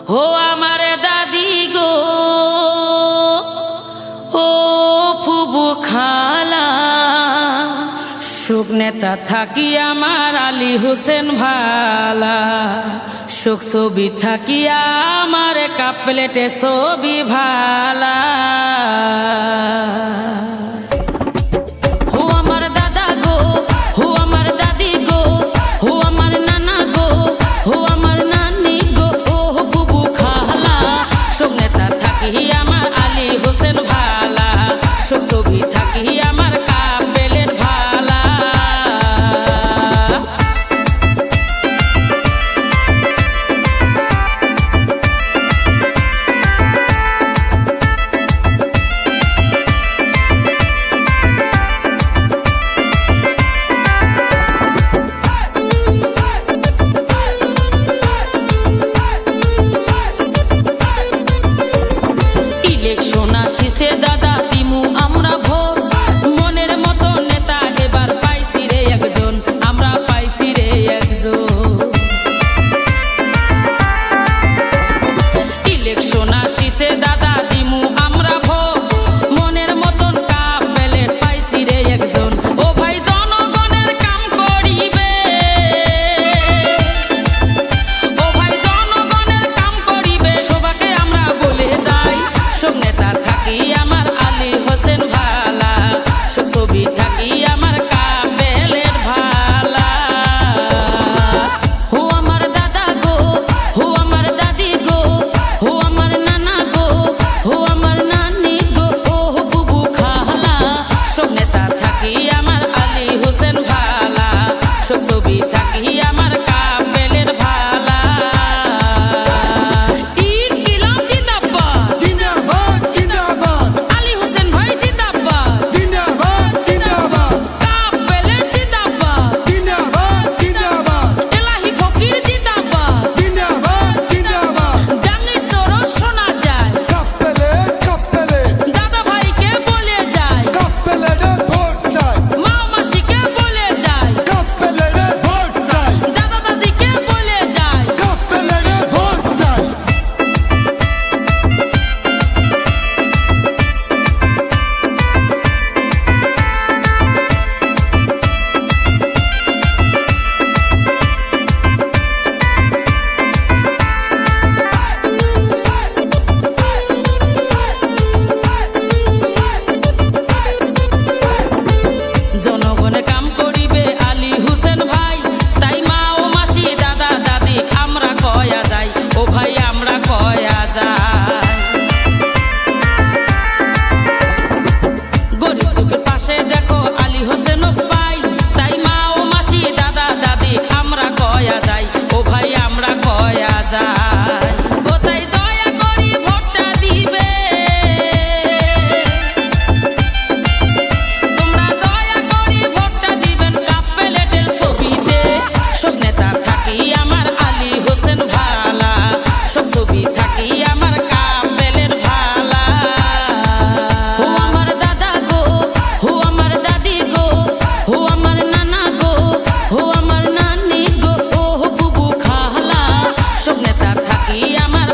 हो आमारे दादी गो ओ फुबु खाला सुख नेता थाकी आमार आली हुसेन भाला सुख छवि थाकी आमार काप प्लेटे छवि भाला हुसेन भाला सुख छवि थाकी आमार कापेलेर भाला শিশে দাদা দিমু আমরা ভোর মনের মতো নেতা এবার পাইছি রে একজন আমরা পাইছি রে একজন ইলেকশন আসিছে দাদা দিমু আমরা ভোর মনের মতন কাপ প্লেট পাইছি রে একজন ও ভাই জনগণের কাম করিবে ও ভাই জনগণের কাম করিবে সবাইকে আমরা বলে যাই সব নেতা आमार आली हुसेन भाला सुख छवि थाकी आमार कापेलेर भाला हो आमार दादा गो हो आमार दादी गो हो आमार नाना गो हो आमार नानी गो ओ बुबु खाला सब नेता थाकी आमार आली हुसेन भाला सुख छवि थाकी आमार कापेलेर भाला सुख छवि थाकी आमार कापेलेर भाला हो आमार दादा गो हो आमार दादी गो हो आमार नाना गो हो आमार नानी गो ओ बुबु खाला सब नेता थाकी आमार